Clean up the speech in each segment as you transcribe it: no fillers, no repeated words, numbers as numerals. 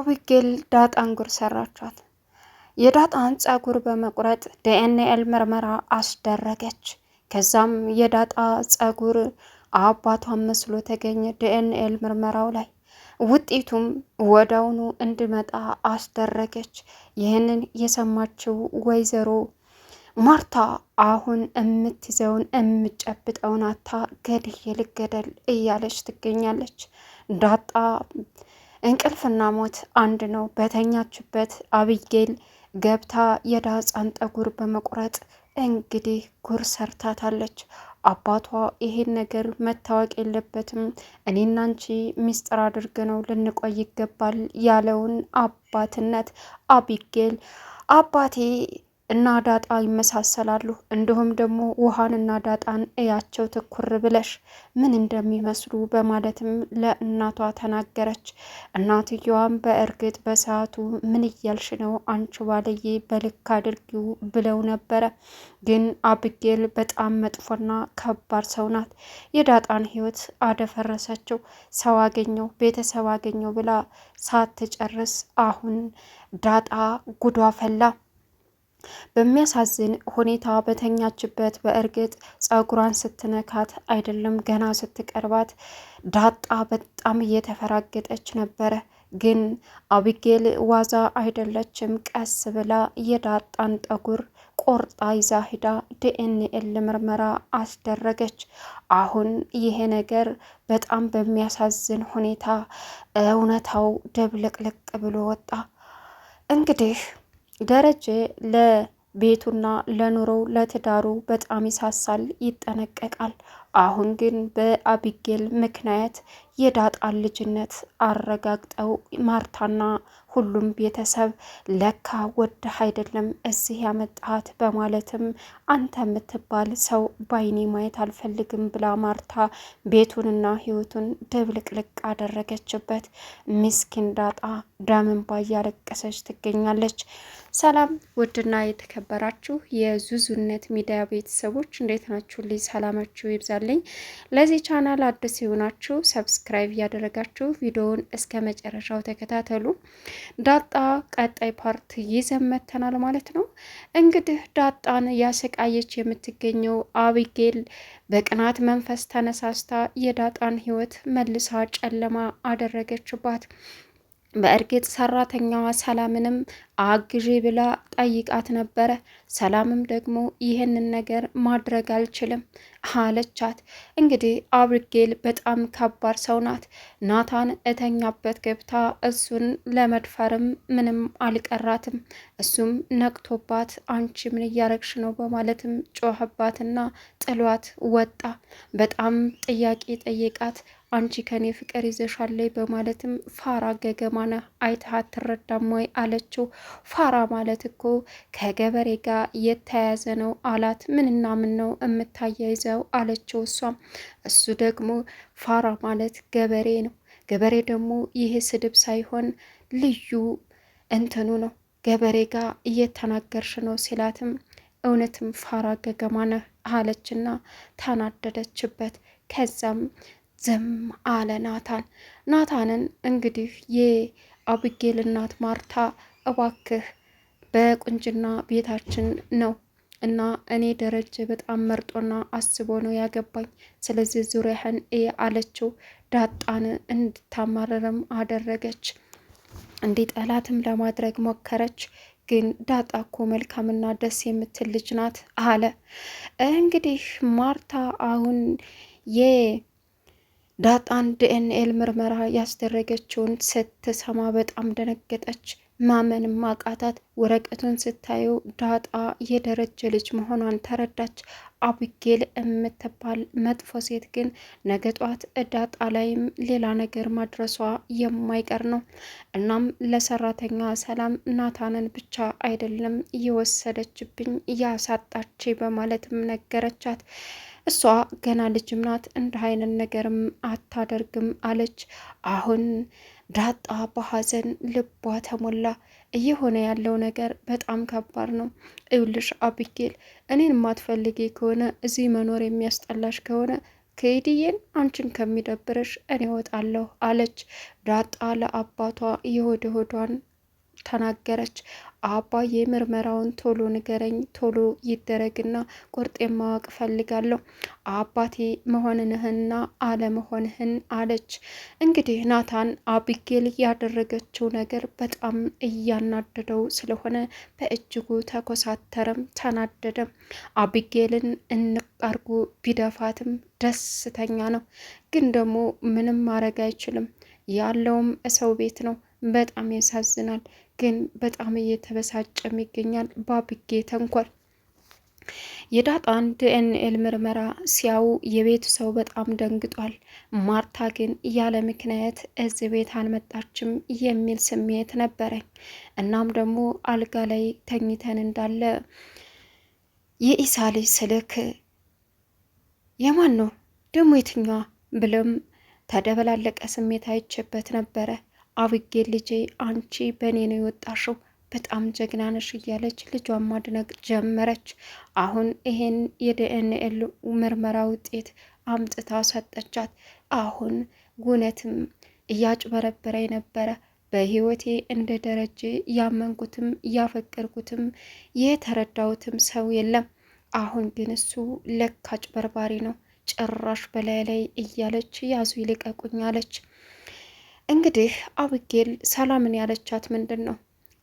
አቢጌል ዳጣን ጉር ሰራቻት። የዳጣን ጸጉር በመቁረጥ ዲኤንኤ ምርመራ አስደረገች። ከዛም የዳጣ ጸጉር አባቷን መስሎ ተገኘ ዲኤንኤ ምርመራው ላይ። ውጤቱም ወዳውኑ እንዲመጣ አስደረገች። ይህንን የሰማችው ወይዘሮ ማርታ አሁን እምትይዘውን እምጨብጠውን አታ ገድዬ ልገደል እያለች ትገኛለች። ዳጣ እንቅልፍና ሞት አንድ ነው። በተኛችበት አቢጌል ገብታ የዳጣን ጠጉር በመቁረጥ እንግዲህ ጉር ሰርታታለች። አባቷ ይሄን ነገር መታወቅ የለበትም፣ እኔና አንቺ ሚስጥር አድርገነው ልንቆይ ይገባል ያለውን አባትነት አቢጌል አባቴ እና ዳጣ ይመሳሰላሉ፣ እንዲሁም ደግሞ ውሃንና ዳጣን እያቸው ትኩር ብለሽ ምን እንደሚመስሉ በማለትም ለእናቷ ተናገረች። እናትየዋም በእርግጥ በሰዓቱ ምን እያልሽ ነው አንቺ ባልዬ በልክ አድርጊው ብለው ነበረ። ግን አቢጌል በጣም መጥፎና ከባድ ሰው ናት። የዳጣን ሕይወት አደፈረሰችው። ሰው አገኘው ቤተሰብ አገኘው ብላ ሳትጨርስ አሁን ዳጣ ጉዷ ፈላ። በሚያሳዝን ሁኔታ በተኛችበት በእርግጥ ጸጉሯን ስትነካት አይደለም ገና ስትቀርባት ዳጣ በጣም እየተፈራገጠች ነበረ። ግን አቢጌል ዋዛ አይደለችም። ቀስ ብላ የዳጣን ጠጉር ቆርጣ ይዛ ሂዳ ዲኤንኤ ምርመራ አስደረገች። አሁን ይሄ ነገር በጣም በሚያሳዝን ሁኔታ እውነታው ደብለቅለቅ ብሎ ወጣ። እንግዲህ ደረጀ ለቤቱና ለኑሮው ለትዳሩ በጣም ይሳሳል፣ ይጠነቀቃል። አሁን ግን በአቢጌል ምክንያት የዳጣን ልጅነት አረጋግጠው ማርታና ሁሉም ቤተሰብ ለካ ወደህ አይደለም እዚህ ያመጣሃት በማለትም አንተ የምትባል ሰው ባይኔ ማየት አልፈልግም ብላ ማርታ ቤቱንና ሕይወቱን ድብልቅልቅ አደረገችበት። ምስኪን ዳጣ ደም እንባ እያለቀሰች ትገኛለች። ሰላም ውድና የተከበራችሁ የዙዙነት ሚዲያ ቤተሰቦች እንዴት ናችሁ? ልጅ ሰላማችሁ ይብዛልኝ። ለዚህ ቻናል አዲስ የሆናችሁ ሰብስክራይብ እያደረጋችሁ ቪዲዮውን እስከ መጨረሻው ተከታተሉ። ዳጣ ቀጣይ ፓርት ይዘን መጥተናል ማለት ነው። እንግዲህ ዳጣን ያሰቃየች የምትገኘው አቢጌል በቅናት መንፈስ ተነሳስታ የዳጣን ሕይወት መልሳ ጨለማ አደረገችባት። በእርግጥ ሰራተኛዋ ሰላምንም አግዢ ብላ ጠይቃት ነበረ። ሰላምም ደግሞ ይህንን ነገር ማድረግ አልችልም አለቻት። እንግዲህ አቢጌል በጣም ከባድ ሰው ናት። ናታን እተኛበት ገብታ እሱን ለመድፈርም ምንም አልቀራትም። እሱም ነቅቶባት አንቺ ምን እያረግሽ ነው በማለትም ጮኸባትና ጥሏት ወጣ። በጣም ጥያቄ ጠየቃት። አንቺ ከኔ ፍቅር ይዘሻለይ በማለትም ፋራ ገገማነ አይተህ አትረዳም ወይ አለችው። ፋራ ማለት እኮ ከገበሬ ጋር የተያያዘ ነው አላት። ምንና ምን ነው የምታያይዘው አለችው። እሷም እሱ ደግሞ ፋራ ማለት ገበሬ ነው። ገበሬ ደግሞ ይሄ ስድብ ሳይሆን ልዩ እንትኑ ነው። ገበሬ ጋር እየተናገርሽ ነው ሲላትም እውነትም ፋራ ገገማነ አለችና ተናደደችበት። ከዛም ዝም አለ ናታን። ናታንን እንግዲህ የአቢጌል እናት ማርታ እባክህ በቁንጅና ቤታችን ነው እና እኔ ደረጀ በጣም መርጦና አስቦ ነው ያገባኝ፣ ስለዚህ ዙሪያህን አለችው። ዳጣን እንድታማረርም አደረገች። እንዲጠላትም ለማድረግ ሞከረች። ግን ዳጣ እኮ መልካምና ደስ የምትል ልጅ ናት አለ። እንግዲህ ማርታ አሁን ዳጣን ዲኤንኤ ምርመራ ያስደረገችውን ስትሰማ በጣም ደነገጠች። ማመንም አቃታት። ወረቀቱን ስታየው ዳጣ የደረጀ ልጅ መሆኗን ተረዳች። አቢጌል የምትባል መጥፎ ሴት ግን ነገ ጧት ዳጣ ላይም ሌላ ነገር ማድረሷ የማይቀር ነው። እናም ለሰራተኛ ሰላም ናታንን ብቻ አይደለም እየወሰደችብኝ እያሳጣች በማለትም ነገረቻት። እሷ ገና ልጅም ናት፣ እንደ አይነት ነገርም አታደርግም አለች። አሁን ዳጣ በሀዘን ልቧ ተሞላ። እየሆነ ያለው ነገር በጣም ከባድ ነው። እውልሽ አቢጌል፣ እኔን የማትፈልጊ ከሆነ እዚህ መኖር የሚያስጠላሽ ከሆነ ክሂድዬን አንቺን ከሚደብርሽ እኔ እወጣለሁ አለች። ዳጣ ለአባቷ የሆድ ሆዷን ተናገረች። አባዬ ምርመራውን ቶሎ ንገረኝ፣ ቶሎ ይደረግና ቁርጤን ማወቅ ፈልጋለሁ፣ አባቴ መሆንንህና አለመሆንህን አለች። እንግዲህ ናታን አቢጌል ያደረገችው ነገር በጣም እያናደደው ስለሆነ በእጅጉ ተኮሳተረም ተናደደም። አቢጌልን እንቃርጉ ቢደፋትም ደስተኛ ነው። ግን ደግሞ ምንም ማድረግ አይችልም። ያለውም ሰው ቤት ነው። በጣም ያሳዝናል። ግን በጣም እየተበሳጨም ይገኛል በአቢጌ ተንኮል። የዳጣን ዲኤንኤ ምርመራ ሲያዩ የቤቱ ሰው በጣም ደንግጧል። ማርታ ግን ያለ ምክንያት እዚህ ቤት አልመጣችም የሚል ስሜት ነበረኝ። እናም ደግሞ አልጋ ላይ ተኝተን እንዳለ የኢሳ ልጅ ስልክ የማን ነው ደግሞ የትኛዋ ብሎም ተደበላለቀ ስሜት አይቼበት ነበረ። አቢጌል ልጄ አንቺ በእኔ ነው የወጣሽው፣ በጣም ጀግና ነሽ እያለች ልጇን ማድነቅ ጀመረች። አሁን ይሄን የዲኤንኤ ምርመራ ውጤት አምጥታ ሰጠቻት። አሁን እውነትም እያጭበረበረ ነበረ። በህይወቴ እንደ ደረጀ ያመንኩትም ያፈቀርኩትም የተረዳሁትም ሰው የለም። አሁን ግን እሱ ለካ አጭበርባሪ ነው፣ ጭራሽ በላይ ላይ እያለች ያዙ ይልቀቁኝ አለች። እንግዲህ አቢጌል ሰላምን ያለቻት ምንድን ነው?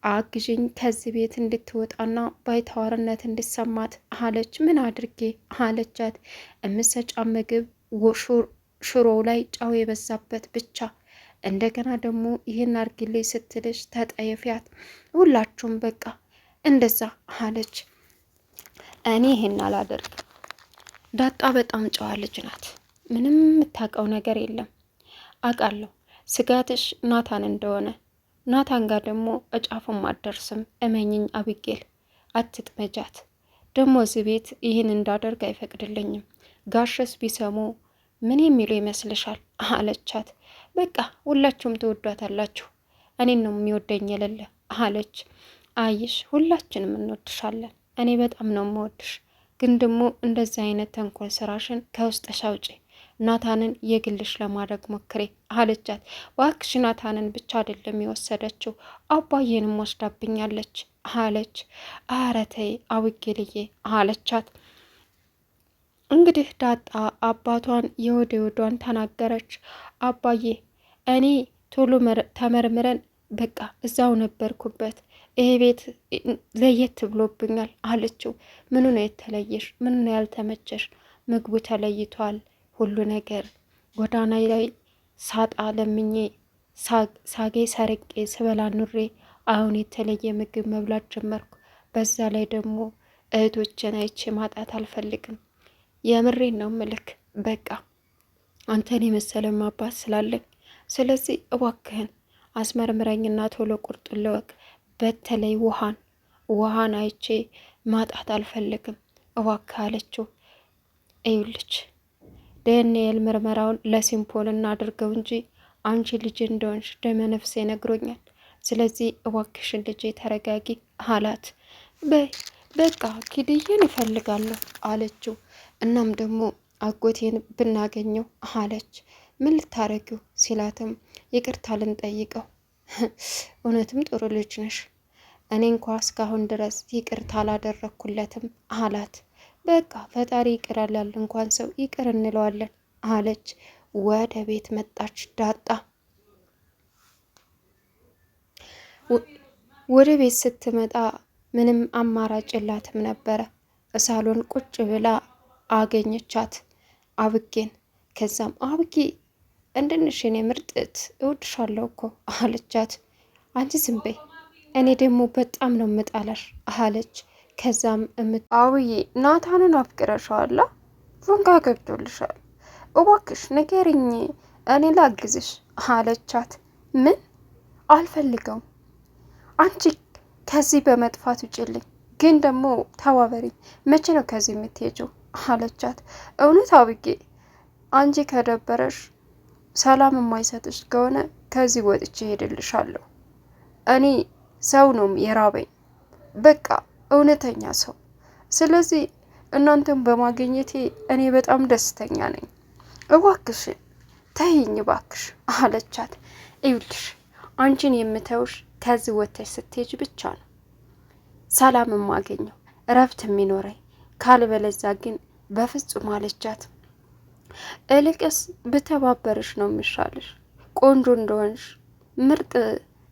አግዥኝ ከዚህ ቤት እንድትወጣና ባይተዋርነት እንድሰማት አለች። ምን አድርጌ አለቻት። እምሰጫ ምግብ ሽሮው ላይ ጨው የበዛበት ብቻ፣ እንደገና ደግሞ ይህን አርግልኝ ስትልሽ ተጠየፊያት፣ ሁላችሁም በቃ እንደዛ አለች። እኔ ይህን አላደርግም። ዳጣ በጣም ጨዋ ልጅ ናት። ምንም የምታውቀው ነገር የለም። አውቃለሁ ስጋትሽ ናታን እንደሆነ፣ ናታን ጋር ደግሞ እጫፉም አትደርስም። እመኝኝ አቢጌል፣ አትጥመጃት። ደግሞ እዚህ ቤት ይህን እንዳደርግ አይፈቅድልኝም። ጋሸስ ቢሰሙ ምን የሚሉ ይመስልሻል አለቻት። በቃ ሁላችሁም ትወዷታላችሁ፣ እኔን ነው የሚወደኝ የሌለ አለች። አይሽ ሁላችንም እንወድሻለን፣ እኔ በጣም ነው የምወድሽ። ግን ደግሞ እንደዚህ አይነት ተንኮል ስራሽን ከውስጥሽ አውጪ፣ ናታንን የግልሽ ለማድረግ ሞክሬ አለቻት። እባክሽ ናታንን ብቻ አይደለም የወሰደችው አባዬንም ወስዳብኛለች አለች። ኧረ ተይ አቢጌልዬ አለቻት። እንግዲህ ዳጣ አባቷን የወዷን ተናገረች። አባዬ እኔ ቶሎ ተመርምረን በቃ እዛው ነበርኩበት፣ ይሄ ቤት ለየት ብሎብኛል አለችው። ምኑ ነው የተለየሽ? ምኑ ነው ያልተመቸሽ? ምግቡ ተለይቷል፣ ሁሉ ነገር ጎዳና ላይ ሳጣ ለምኜ ሳጌ ሰርቄ ስበላ ኑሬ አሁን የተለየ ምግብ መብላት ጀመርኩ። በዛ ላይ ደግሞ እህቶችን አይቼ ማጣት አልፈልግም። የምሬን ነው ምልክ። በቃ አንተን የመሰለ አባት ስላለኝ፣ ስለዚህ እባክህን አስመርምረኝና ቶሎ ቁርጡን ልወቅ። በተለይ ውሃን አይቼ ማጣት አልፈልግም እባክህ አለችው። እዩልች ዲኤንኤ ምርመራውን ለሲምፖል እናድርገው እንጂ አንቺ ልጅ እንደሆንሽ ደመ ነፍሴ ነግሮኛል። ስለዚህ እባክሽን ልጄ ተረጋጊ አላት። በቃ ኪድዬን እፈልጋለሁ አለችው። እናም ደግሞ አጎቴን ብናገኘው አለች። ምን ልታረጊው ሲላትም ይቅርታ ልንጠይቀው። እውነትም ጥሩ ልጅ ነሽ፣ እኔ እንኳ እስካሁን ድረስ ይቅርታ አላደረኩለትም አላት። በቃ ፈጣሪ ይቅር ያላል እንኳን ሰው ይቅር እንለዋለን አለች። ወደ ቤት መጣች ዳጣ። ወደ ቤት ስትመጣ ምንም አማራጭ የላትም ነበረ። ሳሎን ቁጭ ብላ አገኘቻት አብጌን። ከዛም አብጌ እንድንሽ የኔ ምርጥት እወድሻለሁ እኮ አለቻት። አንቺ ዝም በይ፣ እኔ ደግሞ በጣም ነው ምጣላሽ አለች። ከዛም አውዬ ናታንን አፍቅረሻዋላ? ፉንጋ ገብቶልሻል፣ እባክሽ ንገሪኝ እኔ ላግዝሽ አለቻት። ምን? አልፈልገውም፣ አንቺ ከዚህ በመጥፋት ውጭልኝ፣ ግን ደግሞ ተባበሪኝ። መቼ ነው ከዚህ የምትሄጂው አለቻት። እውነት አብጌ አንቺ ከደበረሽ ሰላም የማይሰጥሽ ከሆነ ከዚህ ወጥቼ ሄድልሻለሁ። እኔ ሰው ነው የራበኝ፣ በቃ እውነተኛ ሰው። ስለዚህ እናንተም በማግኘቴ እኔ በጣም ደስተኛ ነኝ። እባክሽን ተይኝ እባክሽ አለቻት። ይኸውልሽ አንቺን የምተውሽ ከዚህ ወጥተሽ ስትሄጂ ብቻ ነው ሰላም የማገኘው እረፍት የሚኖረኝ፣ ካልበለዛ ግን በፍጹም አለቻት። እልቅስ ብተባበርሽ ነው የሚሻልሽ፣ ቆንጆ እንደሆንሽ ምርጥ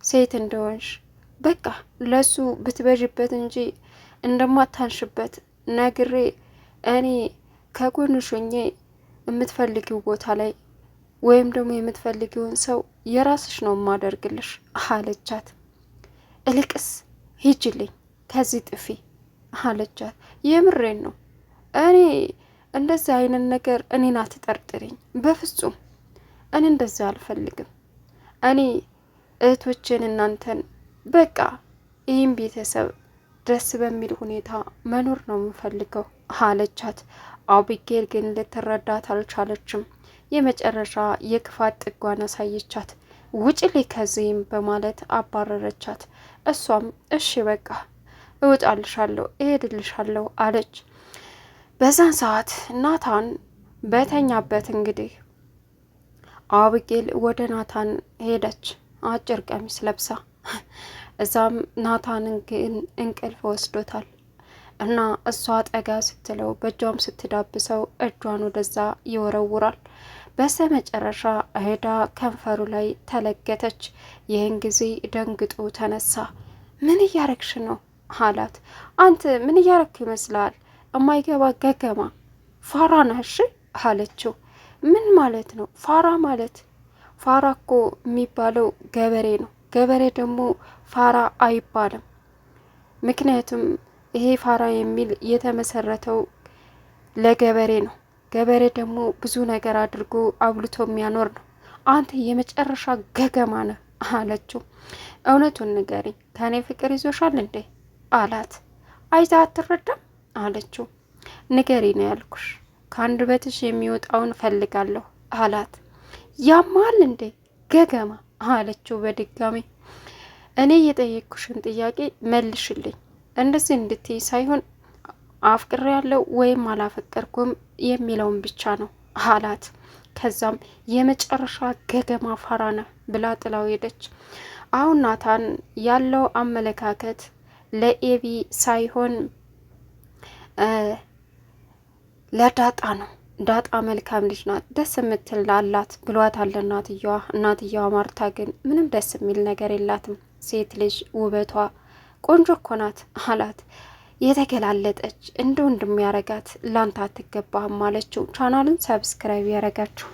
ሴት እንደሆንሽ በቃ ለሱ ብትበዥበት እንጂ እንደማታንሽበት ነግሬ እኔ ከጎንሽ ሆኜ የምትፈልጊው ቦታ ላይ ወይም ደግሞ የምትፈልጊውን ሰው የራስሽ ነው የማደርግልሽ አለቻት። እልቅስ ሂጅልኝ ከዚህ ጥፊ አለቻት። የምሬን ነው እኔ እንደዚህ አይነት ነገር እኔን አትጠርጥሪኝ በፍጹም እኔ እንደዚህ አልፈልግም። እኔ እህቶችን እናንተን በቃ ይህም ቤተሰብ ደስ በሚል ሁኔታ መኖር ነው የምፈልገው አለቻት። አቢጌል ግን ልትረዳት አልቻለችም። የመጨረሻ የክፋት ጥጓን አሳየቻት። ውጭልኝ ከዚህም በማለት አባረረቻት። እሷም እሺ በቃ እወጣልሻለሁ እሄድልሻለሁ አለች። በዛን ሰዓት ናታን በተኛበት እንግዲህ አቢጌል ወደ ናታን ሄደች፣ አጭር ቀሚስ ለብሳ። እዛም ናታንን ግን እንቅልፍ ወስዶታል እና እሷ ጠጋ ስትለው በእጇም ስትዳብሰው እጇን ወደዛ ይወረውራል። በስተ መጨረሻ ሄዳ ከንፈሩ ላይ ተለገተች። ይህን ጊዜ ደንግጦ ተነሳ። ምን እያረግሽ ነው አላት። አንተ ምን እያረግክ ይመስላል? እማይገባ ገገማ ፋራ ነሽ አለችው። ምን ማለት ነው ፋራ ማለት? ፋራ እኮ የሚባለው ገበሬ ነው። ገበሬ ደግሞ ፋራ አይባልም። ምክንያቱም ይሄ ፋራ የሚል የተመሰረተው ለገበሬ ነው። ገበሬ ደግሞ ብዙ ነገር አድርጎ አብልቶ የሚያኖር ነው። አንተ የመጨረሻ ገገማ ነህ አለችው። እውነቱን ንገሪኝ፣ ከኔ ፍቅር ይዞሻል እንዴ አላት። አይታ አትረዳም አለችው። ንገሪ ነው ያልኩሽ፣ ከአንድ በትሽ የሚወጣውን ፈልጋለሁ አላት። ያማል እንዴ ገገማ አለችው በድጋሚ። እኔ የጠየቅኩሽን ጥያቄ መልሽልኝ፣ እንደዚህ እንድትይ ሳይሆን አፍቅሬ ያለው ወይም አላፈቀርኩም የሚለውን ብቻ ነው አላት። ከዛም የመጨረሻ ገገማ ፋራ ነህ ብላ ጥላው ሄደች። አሁን ናታን ያለው አመለካከት ለኤቢ ሳይሆን ለዳጣ ነው። ዳጣ መልካም ልጅ ናት፣ ደስ የምትል አላት ብሏታል እናትየዋ። እናትየዋ ማርታ ግን ምንም ደስ የሚል ነገር የላትም። ሴት ልጅ ውበቷ ቆንጆ እኮ ናት አላት። የተገላለጠች እንደ ወንድም ያረጋት ላንተ አትገባህም አለችው። ቻናሉን ሰብስክራይብ ያረጋችሁ